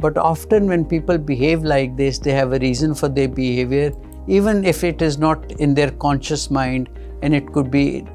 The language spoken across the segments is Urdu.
But often when people behave like this, they have a reason for their behavior, even if it is not in their conscious mind, and it could be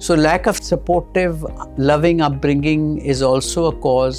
So lack of supportive, loving upbringing is also a cause.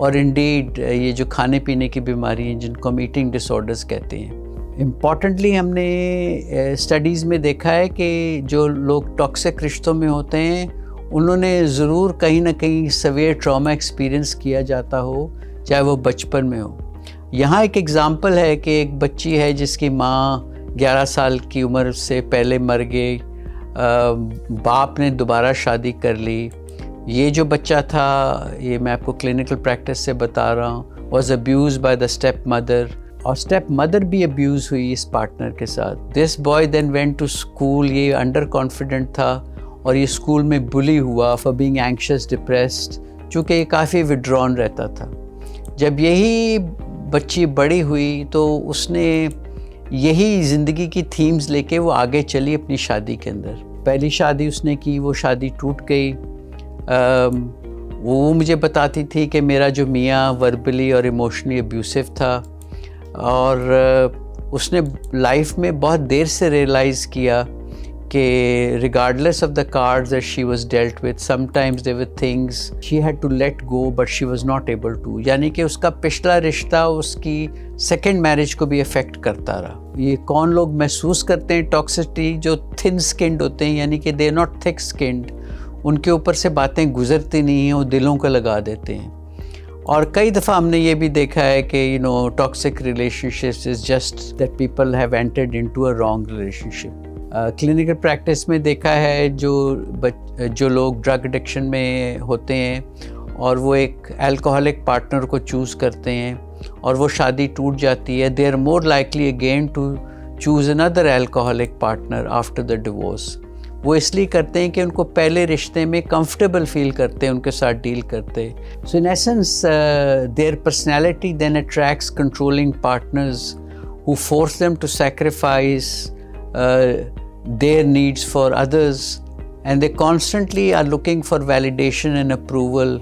اور انڈیڈ یہ جو کھانے پینے کی بیماری ہیں جن کو ہم ایٹنگ ڈس آرڈرز کہتے ہیں. امپورٹنٹلی ہم نے اسٹڈیز میں دیکھا ہے کہ جو لوگ ٹاکسک رشتوں میں ہوتے ہیں انہوں نے ضرور کہیں نہ کہیں سویئر ٹراما ایکسپیرئنس کیا جاتا ہو, چاہے وہ بچپن میں ہو. یہاں ایک ایگزامپل ہے کہ ایک بچی ہے جس کی ماں 11 سال کی عمر سے پہلے مر گئی, باپ نے دوبارہ شادی کر لی. یہ جو بچہ تھا, یہ میں آپ کو کلینکل پریکٹس سے بتا رہا ہوں, was abused by the step mother, اور اسٹیپ مدر بھی ابیوز ہوئی اس پارٹنر کے ساتھ. This boy then went to school, یہ انڈر کانفیڈنٹ تھا اور یہ اسکول میں بلی ہوا فار بینگ اینکشس ڈپریسڈ, چونکہ یہ کافی وڈران رہتا تھا. جب یہی بچی بڑی ہوئی تو اس نے یہی زندگی کی تھیمز لے کے وہ آگے چلی اپنی شادی کے اندر. پہلی شادی اس نے کی, وہ شادی ٹوٹ گئی. وہ مجھے بتاتی تھی کہ میرا جو میاں وربلی اور ایموشنلی ابیوسو تھا, اور اس نے لائف میں بہت دیر سے ریئلائز کیا کہ regardless of the cards that she was dealt with, sometimes there were things she had to let go but she was not able to. یعنی کہ اس کا پچھلا رشتہ اس کی سیکنڈ میرج کو بھی افیکٹ کرتا رہا. یہ کون لوگ محسوس کرتے ہیں ٹاکسٹی؟ جو تھن سکنڈ ہوتے ہیں, یعنی کہ دے ناٹ تھک سکنڈ, ان کے اوپر سے باتیں گزرتی نہیں ہیں, وہ دلوں کو لگا دیتے ہیں. اور کئی دفعہ ہم نے یہ بھی دیکھا ہے کہ toxic relationships is just that people have entered into a wrong relationship. Clinical practice میں دیکھا ہے جو لوگ ڈرگ ایڈکشن میں ہوتے ہیں اور وہ ایک الکوہولک پارٹنر کو چوز کرتے ہیں اور وہ شادی ٹوٹ جاتی ہے, they are more likely again to choose another alcoholic partner after the divorce. وہ اس لیے کرتے ہیں کہ ان کو پہلے رشتے میں کمفرٹیبل فیل کرتے ہیں, ان کے ساتھ ڈیل کرتے. So in essence their personality then attracts controlling partners who force them to sacrifice their needs for others, and they constantly are looking for validation and approval,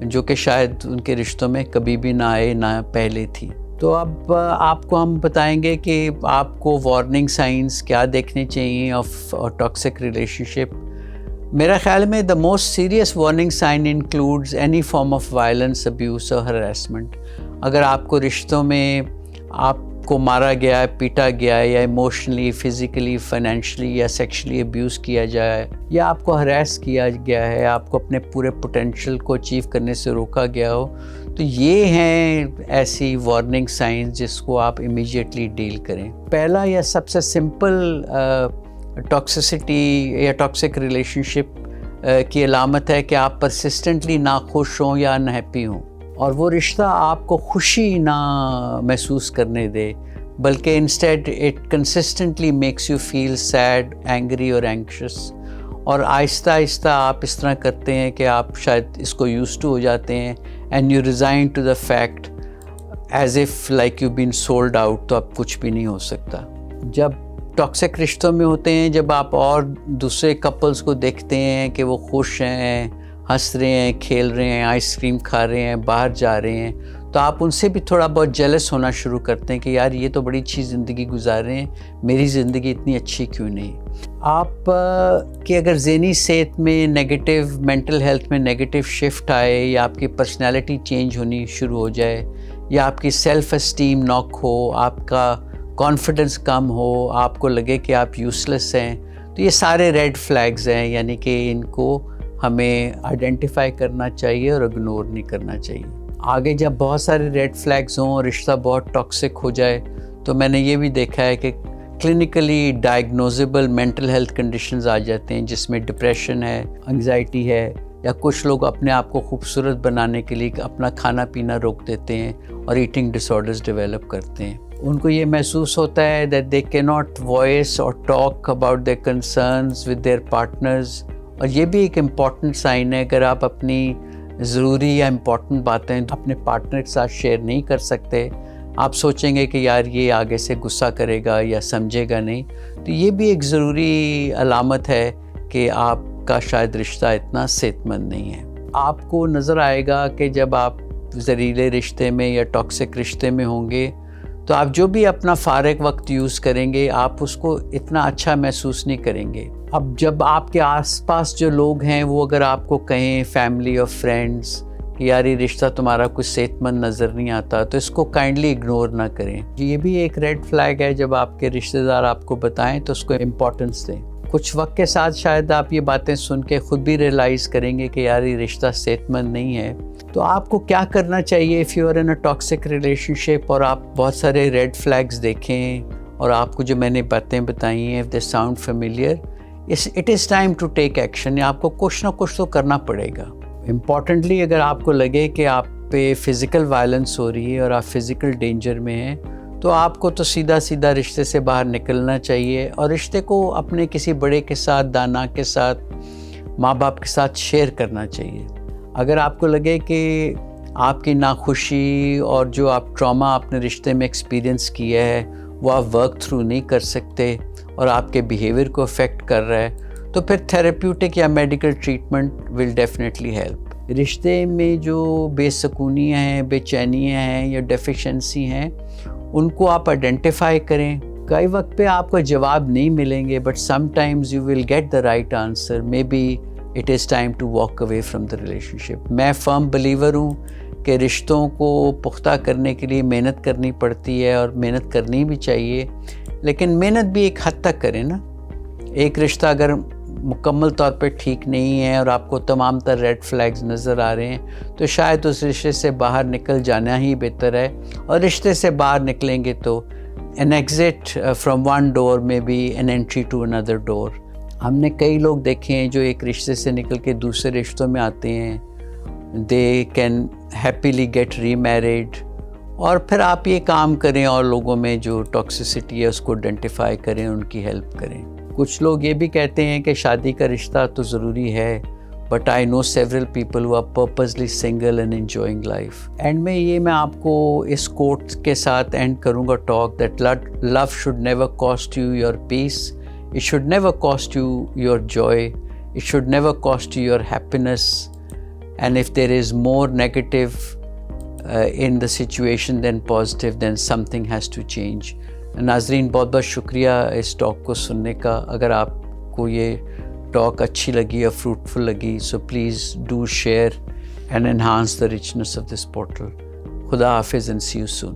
جو کہ شاید ان کے رشتوں میں کبھی بھی نہ آئے, نہ پہلے تھی. تو اب آپ کو ہم بتائیں گے کہ آپ کو وارننگ سائنس کیا دیکھنے چاہیے آف ٹاکسک ریلیشنشپ. میرا خیال میں the most serious warning sign includes any form of violence, abuse or harassment. اگر آپ کو رشتوں میں آپ کو مارا گیا ہے, پیٹا گیا ہے, یا ایموشنلی, فزیکلی, فائنینشلی یا سیکشلی ابیوز کیا جائے, یا آپ کو ہراس کیا گیا ہے, آپ کو اپنے پورے پوٹینشیل کو اچیو کرنے سے روکا گیا ہو, تو یہ ہیں ایسی وارننگ سائنز جس کو آپ امیجیٹلی ڈیل کریں. پہلا یا سب سے سمپل ٹاکسسٹی یا ٹاکسک ریلیشنشپ کی علامت ہے کہ آپ پرسسٹنٹلی ناخوش ہوں یا انہیپی ہوں, اور وہ رشتہ آپ کو خوشی نہ محسوس کرنے دے, بلکہ instead it consistently makes you feel sad, angry اور اینکشس. اور آہستہ آہستہ آپ اس طرح کرتے ہیں کہ آپ شاید اس کو یوز ٹو ہو جاتے ہیں, and you resign to the fact as if like you been sold out, تو اب کچھ بھی نہیں ہو سکتا. جب ٹاکسک رشتوں میں ہوتے ہیں, جب آپ اور دوسرے کپلز کو دیکھتے ہیں کہ وہ خوش ہیں, ہنس رہے ہیں, کھیل رہے ہیں, آئس کریم کھا رہے ہیں, باہر جا رہے ہیں, تو آپ ان سے بھی تھوڑا بہت جیلس ہونا شروع کرتے ہیں کہ یار یہ تو بڑی اچھی زندگی گزار رہے ہیں, میری زندگی اتنی اچھی کیوں نہیں. آپ کی اگر ذہنی صحت میں نگیٹو, مینٹل ہیلتھ میں نگیٹو شفٹ آئے, یا آپ کی پرسنالٹی چینج ہونی شروع ہو جائے, یا آپ کی سیلف اسٹیم ناک ہو, آپ کا کانفیڈنس کم ہو, آپ کو لگے کہ آپ یوز لیس ہیں, تو یہ سارے ریڈ فلیگز ہیں. یعنی کہ ان کو ہمیں آئیڈینٹیفائی کرنا چاہیے اور اگنور نہیں کرنا چاہیے. آگے جب بہت سارے ریڈ فلیگز ہوں اور رشتہ بہت ٹاکسک ہو جائے, تو میں نے یہ بھی دیکھا ہے کہ کلینکلی ڈائگنوزیبل مینٹل ہیلتھ کنڈیشنز آ جاتے ہیں, جس میں ڈپریشن ہے, انگزائٹی ہے, یا کچھ لوگ اپنے آپ کو خوبصورت بنانے کے لیے اپنا کھانا پینا روک دیتے ہیں اور ایٹنگ ڈس آرڈرز ڈیولپ کرتے ہیں. ان کو یہ محسوس ہوتا ہے دیٹ دے کی ناٹ وائس اور talk about their concerns with their partners. اور یہ بھی ایک امپورٹنٹ سائن ہے, اگر آپ اپنی ضروری یا امپورٹنٹ باتیں اپنے پارٹنر کے ساتھ شیئر نہیں کر سکتے, آپ سوچیں گے کہ یار یہ آگے سے غصہ کرے گا یا سمجھے گا نہیں, تو یہ بھی ایک ضروری علامت ہے کہ آپ کا شاید رشتہ اتنا صحت مند نہیں ہے. آپ کو نظر آئے گا کہ جب آپ زہریلے رشتے میں یا ٹاکسک رشتے میں ہوں گے, تو آپ جو بھی اپنا فارغ وقت یوز کریں گے, آپ اس کو اتنا اچھا محسوس نہیں کریں گے. اب جب آپ کے آس پاس جو لوگ ہیں وہ اگر آپ کو کہیں, فیملی اور فرینڈس, کہ یار یہ رشتہ تمہارا کچھ صحت مند نظر نہیں آتا، تو اس کو کائنڈلی اگنور نہ کریں. یہ بھی ایک ریڈ فلیگ ہے. جب آپ کے رشتہ دار آپ کو بتائیں تو اس کو امپورٹنس دیں. کچھ وقت کے ساتھ شاید آپ یہ باتیں سن کے خود بھی ریئلائز کریں گے کہ یار یہ رشتہ صحت مند نہیں ہے. تو آپ کو کیا کرنا چاہیے if you are in a toxic relationship اور آپ بہت سارے ریڈ فلیگز دیکھیں اور آپ کو جو میں نے باتیں بتائی ہیں if they sound familiar, it is time to take action. آپ کو کچھ نہ کچھ تو کرنا پڑے گا. امپورٹنٹلی اگر آپ کو لگے کہ آپ پہ فزیکل وائلنس ہو رہی ہے اور آپ فزیکل ڈینجر میں ہیں تو آپ کو تو سیدھا رشتے سے باہر نکلنا چاہیے اور رشتے کو اپنے کسی بڑے کے ساتھ، دانا کے ساتھ، ماں باپ کے ساتھ شیئر کرنا چاہیے. اگر آپ کو لگے کہ آپ کی ناخوشی اور جو آپ ٹراما اپنے رشتے میں ایکسپیرینس کیا ہے وہ آپ ورک تھرو نہیں کر سکتے اور آپ کے بیہیویئر کو افیکٹ کر رہا ہے تو پھر تھیراپیوٹک یا medical treatment will definitely help. رشتے میں جو بے سکونیاں ہیں، بے چینیاں ہیں یا ڈیفیشنسی ہیں ان کو آپ آئیڈینٹیفائی کریں. کئی وقت پہ آپ کو جواب نہیں ملیں گے but some times you will get the right answer. May be it is time to walk away from the relationship. میں فرم بلیور ہوں کہ رشتوں کو پختہ کرنے کے لیے محنت کرنی پڑتی ہے اور محنت کرنی بھی چاہیے، لیکن محنت بھی ایک حد تک کریں نا. ایک رشتہ اگر مکمل طور پہ ٹھیک نہیں ہے اور آپ کو تمام تر ریڈ فلیگز نظر آ رہے ہیں تو شاید اس رشتے سے باہر نکل جانا ہی بہتر ہے. اور رشتے سے باہر نکلیں گے تو an exit from one door may be an entry to another door. ہم نے کئی لوگ دیکھے ہیں جو ایک رشتے سے نکل کے دوسرے رشتوں میں آتے ہیں. they can happily get remarried. اور پھر آپ یہ کام کریں اور لوگوں میں جو ٹاکسیسٹی ہے اس کو آئیڈینٹیفائی کریں، ان کی ہیلپ کریں. کچھ لوگ یہ بھی کہتے ہیں کہ شادی کا رشتہ تو ضروری ہے but I know several people who are purposely single and enjoying life. And میں آپ کو اس کوٹ کے ساتھ اینڈ کروں گا talk that love should never cost you your peace. It should never cost you your joy. It should never cost you your happiness. And if there is more negative in the situation than positive, then something has to change. ناظرین بہت بہت شکریہ اس ٹاک کو سننے کا. اگر آپ کو یہ ٹاک اچھی لگی اور فروٹفل لگی so please do share and enhance the richness of this portal. خدا حافظ and see you soon.